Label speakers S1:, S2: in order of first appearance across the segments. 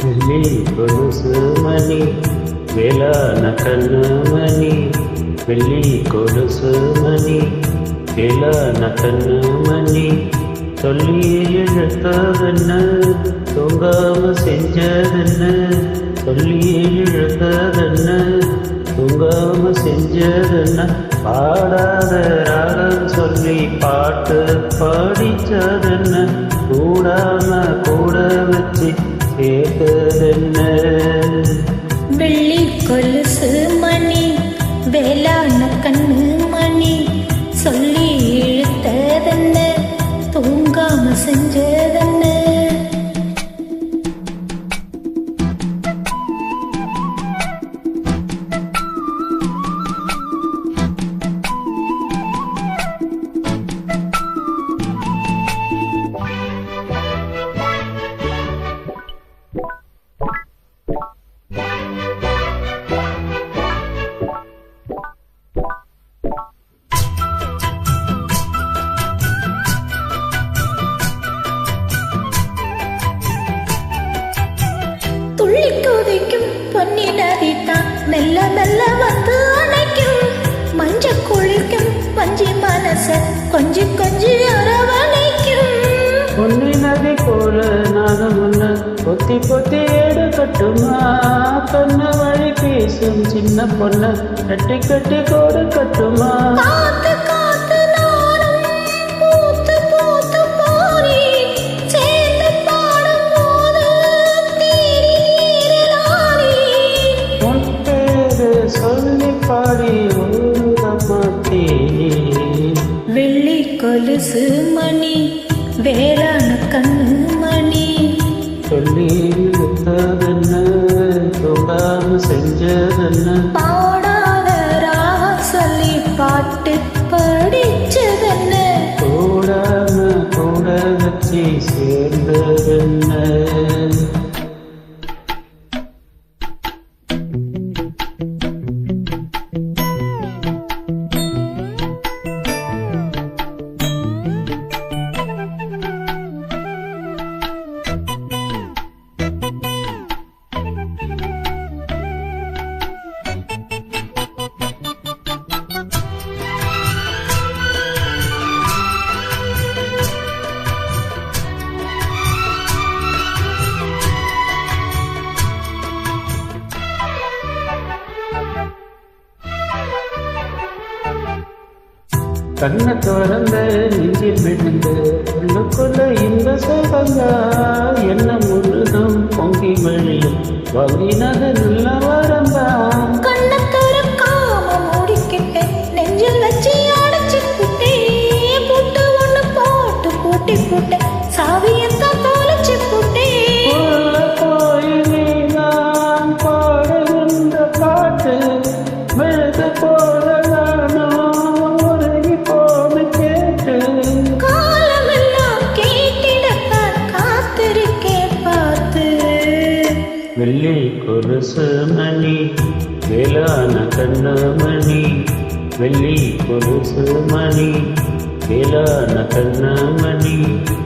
S1: வெள்ளி கொலுசு மணி வேளான கண்ணு மணி வெள்ளி கொலுசு மணி வேளான கண்ணு மணி சொல்லி இழுத்ததென்ன தூங்காம செஞ்சதென்ன சொல்லி இழுத்ததென்ன தூங்காம செஞ்சதென்ன பாடாத ராகம் சொல்லி பாட்டு பாடிச்சதென்ன கூடாம கூட வச்சு கேட்டதென்ன
S2: வெள்ளி கொலுசு மணி வேளான கண்ணு மணி சொல்லி இழுத்ததென்ன தூங்காம செஞ்சதென்ன துள்ளி கொதிக்கும் பொன்னி நதிதான் மெல்ல மெல்ல வந்து அணைக்கும் மஞ்ச குளிக்கும் வஞ்சி மனச கொஞ்சி கொஞ்சி அரவணைக்கும்
S1: பொன்னி நதி போல நானும் முன்ன பொத்தி பொத்தி எடுக்கட்டுமா கண்ண வழி பேசும் சின்ன பொண்ண கட்டி கட்டி கோடு கட்டுமா
S2: காத்து காத்து நானும் பூத்து பூத்து போரி சேர்ந்து பாடும் போது தேடி நீரலாரி
S1: உன் பேரு சொல்லி பாடி ஊரம்மா தேடி
S2: வெள்ளி கொலுசு மணி வேளான கண்ணு மணி
S1: சொல்லி இழுத்ததென்ன தூங்காம செஞ்சதென்ன
S2: பாடாத ராக சொல்லி பாட்டு படிச்சதென்ன
S1: கூடாம கூட வச்சு சேர்ந்ததென்ன கண்ண திறந்த நெஞ்சில் விழுந்து உள்ளுக்குள்ள இந்த சோகங்கா என்ன முழுதும் பொங்கி வழியும் வங்கினது நல்ல வரந்தான்
S2: கண்ணை திறக்காம மூடிக்கிட்டேன் நெஞ்சில் வச்சு அடைச்சிக்கிட்டேன் புட்டு ஒண்ணு போட்டு பூட்டி போட்டேன் சாவியத்தான் தொலைச்சு போட்டேன்
S1: போய் நீதான் பாடுகின்ற பாட்டு மெழுது போல வெள்ளி கொலுசு மணி வேளான கண்ணு மணி வெள்ளி கொலுசு மணி வேளான கண்ணு மணி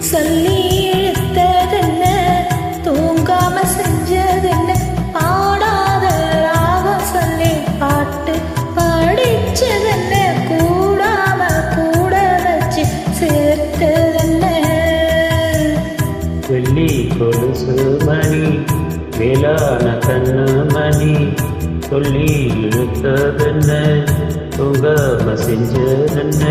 S2: சொல்லி இழுத்ததென்ன தூங்காம செஞ்சதென்ன பாடாத ராகம் சொல்லி பாட்டு படிச்சதென்ன கூடாம கூட வச்சு சேர்த்ததென்ன
S1: வெள்ளி கொலுசு மணி வேளான கண்ணு மணி சொல்லி இழுத்ததென்ன தூங்காம செஞ்சதென்ன